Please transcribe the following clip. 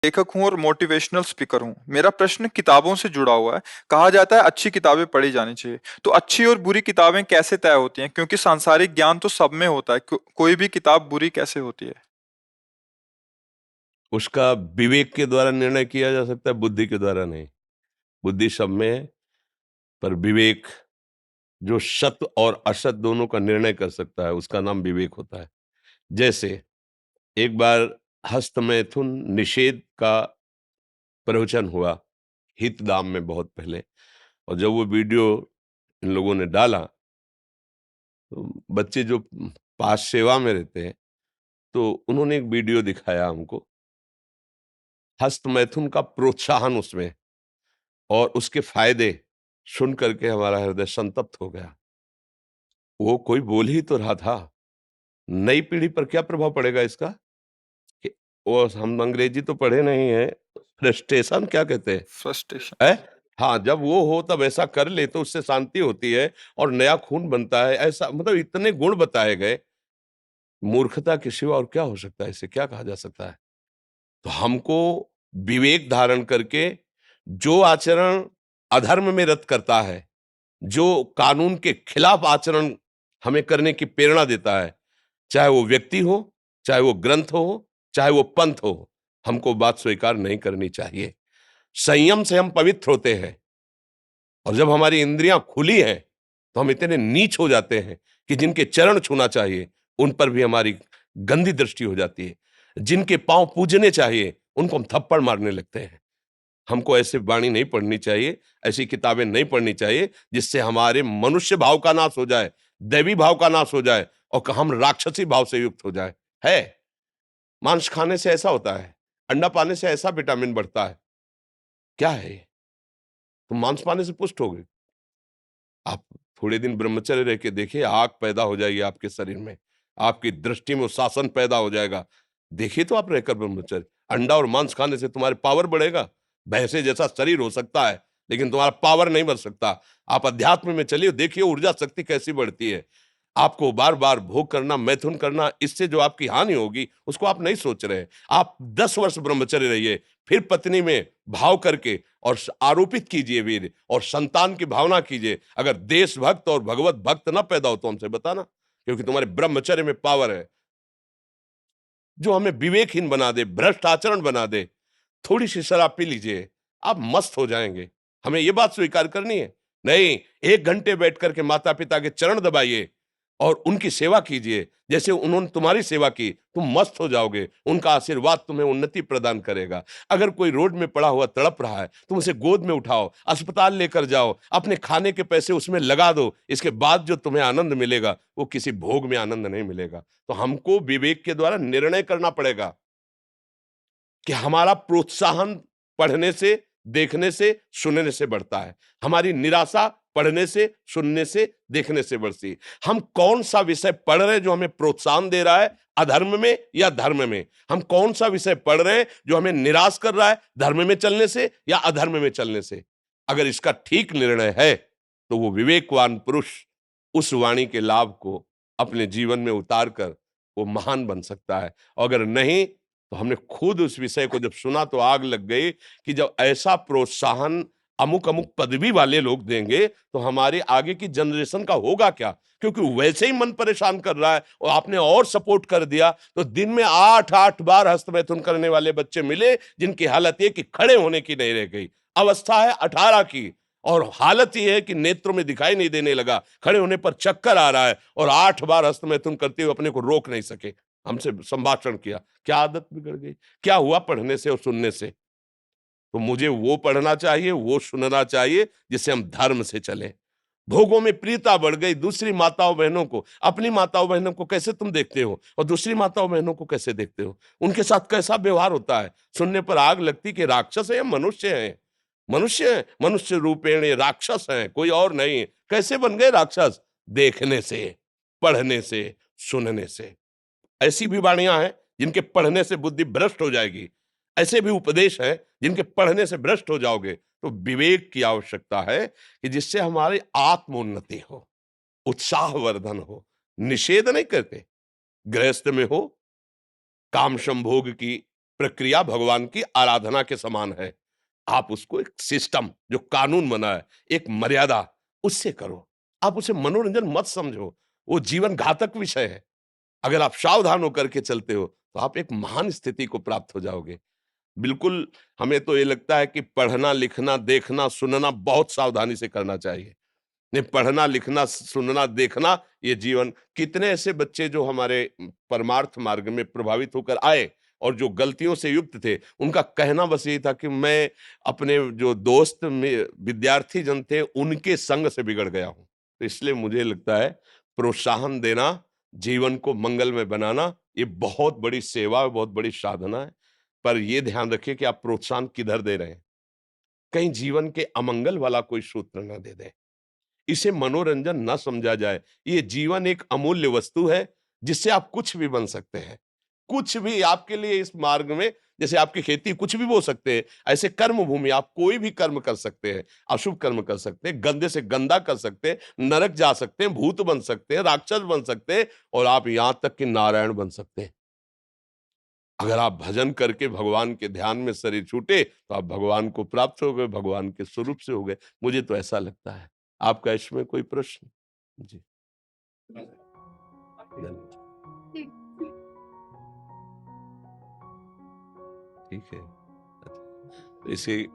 लेखक हूँ और मोटिवेशनल स्पीकर हूँ। मेरा प्रश्न किताबों से जुड़ा हुआ है। कहा जाता है अच्छी किताबें पढ़ी जानी चाहिए। तो अच्छी और बुरी किताबें कैसे तय होती हैं? क्योंकि सांसारिक ज्ञान तो सब में होता है। कोई भी किताब बुरी कैसे होती है? उसका विवेक के द्वारा निर्णय किया जा सकता है, बुद्धि के द्वारा नहीं। बुद्धि सब में है, पर विवेक जो सत्य और असत दोनों का निर्णय कर सकता है, उसका नाम विवेक होता है। जैसे एक बार हस्तमैथुन निषेध का प्रवचन हुआ हितधाम में बहुत पहले, और जब वो वीडियो इन लोगों ने डाला तो बच्चे जो पास सेवा में रहते हैं, तो उन्होंने एक वीडियो दिखाया हमको, हस्तमैथुन का प्रोत्साहन उसमें और उसके फायदे सुन करके हमारा हृदय संतप्त हो गया। वो कोई बोल ही तो रहा था, नई पीढ़ी पर क्या प्रभाव पड़ेगा इसका? कि वो हम अंग्रेजी तो पढ़े नहीं है, फ्रस्ट्रेशन क्या कहते हैं? फ्रस्ट्रेशन। है? हाँ, जब वो हो तब ऐसा कर ले तो उससे शांति होती है और नया खून बनता है। ऐसा मतलब इतने गुण बताए गए, मूर्खता के सिवा और क्या हो सकता है? इसे क्या कहा जा सकता है? तो हमको विवेक धारण करके जो आचरण अधर्म में रत करता है, जो कानून के खिलाफ आचरण हमें करने की प्रेरणा देता है, चाहे वो व्यक्ति हो, चाहे वो ग्रंथ हो, चाहे वो पंथ हो, हमको बात स्वीकार नहीं करनी चाहिए। संयम से हम पवित्र होते हैं, और जब हमारी इंद्रियां खुली हैं तो हम इतने नीच हो जाते हैं कि जिनके चरण छूना चाहिए उन पर भी हमारी गंदी दृष्टि हो जाती है। जिनके पांव पूजने चाहिए उनको हम थप्पड़ मारने लगते हैं। हमको ऐसे वाणी नहीं पढ़नी चाहिए, ऐसी किताबें नहीं पढ़नी चाहिए जिससे हमारे मनुष्य भाव का नाश हो जाए, दैवी भाव का नाश हो जाए और हम राक्षसी भाव से युक्त हो जाए। है, मांस खाने से ऐसा होता है, अंडा पाने से ऐसा विटामिन बढ़ता है। क्या है ये? तुम मांस पाने से पुष्ट हो गए। आप थोड़े दिन ब्रह्मचर्य रह के देखिए, आग पैदा हो जाएगी आपके शरीर में, आपकी दृष्टि में शासन पैदा हो जाएगा। देखिए तो आप रहकर ब्रह्मचर्य, अंडा और मांस खाने से तुम्हारे पावर बढ़ेगा। भैंसे जैसा शरीर हो सकता है लेकिन तुम्हारा पावर नहीं बढ़ सकता। आप अध्यात्म में चलिए, देखिए ऊर्जा शक्ति कैसी बढ़ती है। आपको बार बार भोग करना, मैथुन करना, इससे जो आपकी हानि होगी उसको आप नहीं सोच रहे। आप 10 वर्ष ब्रह्मचर्य रहिए, फिर पत्नी में भाव करके और आरोपित कीजिए वीर, और संतान की भावना कीजिए। अगर देशभक्त और भगवत भक्त ना पैदा हो तो हमसे बताना, क्योंकि तुम्हारे ब्रह्मचर्य में पावर है जो हमें विवेकहीन बना दे, भ्रष्ट आचरण बना दे। थोड़ी सी शराब पी लीजिए, आप मस्त हो जाएंगे। हमें यह बात स्वीकार करनी है। नहीं, 1 घंटे बैठ करके माता पिता के चरण दबाइए और उनकी सेवा कीजिए, जैसे उन्होंने तुम्हारी सेवा की, तुम मस्त हो जाओगे। उनका आशीर्वाद तुम्हें उन्नति प्रदान करेगा। अगर कोई रोड में पड़ा हुआ तड़प रहा है, तुम उसे गोद में उठाओ, अस्पताल लेकर जाओ, अपने खाने के पैसे उसमें लगा दो। इसके बाद जो तुम्हें आनंद मिलेगा वो किसी भोग में आनंद नहीं मिलेगा। तो हमको विवेक के द्वारा निर्णय करना पड़ेगा कि हमारा प्रोत्साहन पढ़ने से, देखने से, सुनने से बढ़ता है। हमारी निराशा पढ़ने से, सुनने से, देखने से बढ़ती है। हम कौन सा विषय पढ़ रहे हैं जो हमें प्रोत्साहन दे रहा है, अधर्म में या धर्म में? हम कौन सा विषय पढ़ रहे हैं जो हमें निराश कर रहा है, धर्म में चलने से या अधर्म में चलने से? अगर इसका ठीक निर्णय है तो वो विवेकवान पुरुष उस वाणी के लाभ को अपने जीवन में उतार कर वो महान बन सकता है। और अगर नहीं, तो हमने खुद उस विषय को जब सुना तो आग लग गई कि जब ऐसा प्रोत्साहन अमुक अमुक पदवी वाले लोग देंगे तो हमारे आगे की जनरेशन का होगा क्या? क्योंकि वैसे ही मन परेशान कर रहा है और आपने और सपोर्ट कर दिया तो दिन में 8-8 बार हस्तमैथुन करने वाले बच्चे मिले जिनकी हालत ये कि खड़े होने की नहीं रह गई। अवस्था है 18 की और हालत ये है कि नेत्रों में दिखाई नहीं देने लगा, खड़े होने पर चक्कर आ रहा है और 8 बार हस्तमैथुन करते हुए अपने को रोक नहीं सके। हमसे संभाषण किया, क्या आदत बिगड़ गई? क्या हुआ पढ़ने से और सुनने से? तो मुझे वो पढ़ना चाहिए, वो सुनना चाहिए जिससे हम धर्म से चलें। भोगों में प्रियता बढ़ गई। दूसरी माताओं बहनों को, अपनी माताओं बहनों को कैसे तुम देखते हो और दूसरी माताओं बहनों को कैसे देखते हो? उनके साथ कैसा व्यवहार होता है? सुनने पर आग लगती कि राक्षस है या मनुष्य है? मनुष्य है, मनुष्य रूपेण ये राक्षस हैं, कोई और नहीं। कैसे बन गए राक्षस? देखने से, पढ़ने से, सुनने से। ऐसी भी वाणियां हैं जिनके पढ़ने से बुद्धि भ्रष्ट हो जाएगी। ऐसे भी उपदेश हैं जिनके पढ़ने से भ्रष्ट हो जाओगे। तो विवेक की आवश्यकता है कि जिससे हमारी आत्मोन्नति हो, उत्साहवर्धन हो। निषेध नहीं करते, गृहस्थ में हो, काम संभोग की प्रक्रिया भगवान की आराधना के समान है। आप उसको एक सिस्टम जो कानून बना है, एक मर्यादा, उससे करो। आप उसे मनोरंजन मत समझो, वो जीवन घातक विषय है। अगर आप सावधान होकर के चलते हो, तो आप एक महान स्थिति को प्राप्त हो जाओगे। बिल्कुल, हमें तो ये लगता है कि पढ़ना, लिखना, देखना, सुनना बहुत सावधानी से करना चाहिए। नहीं, पढ़ना, लिखना, सुनना, देखना, ये जीवन कितने ऐसे बच्चे जो हमारे परमार्थ मार्ग में प्रभावित होकर आए और जो गलतियों से युक्त थे, उनका कहना बस यही था कि मैं अपने जो दोस्त में विद्यार्थी जन थे, उनके संग से बिगड़ गया हूँ। तो इसलिए मुझे लगता है प्रोत्साहन देना, जीवन को मंगलमय बनाना, ये बहुत बड़ी सेवा है, बहुत बड़ी साधना है। पर ये ध्यान रखिए कि आप प्रोत्साहन किधर दे रहे हैं? कहीं जीवन के अमंगल वाला कोई सूत्र ना दे दें। इसे मनोरंजन ना समझा जाए। ये जीवन एक अमूल्य वस्तु है, जिससे आप कुछ भी बन सकते हैं। कुछ भी आपके लिए इस मार्ग में, जैसे आपकी खेती कुछ भी बो सकते हैं, ऐसे कर्म भूमि आप कोई भी कर्म कर सकते हैं। अशुभ कर्म कर सकते हैं, गंदे से गंदा कर सकते हैं, नरक जा सकते हैं, भूत बन सकते हैं, राक्षस बन सकते हैं और आप यहां तक कि नारायण बन सकते हैं। अगर आप भजन करके भगवान के ध्यान में शरीर छूटे, तो आप भगवान को प्राप्त हो गए, भगवान के स्वरूप से हो गए। मुझे तो ऐसा लगता है। आपका इसमें कोई प्रश्न? जी, धन्यवाद। ठीक है। अच्छा, इसे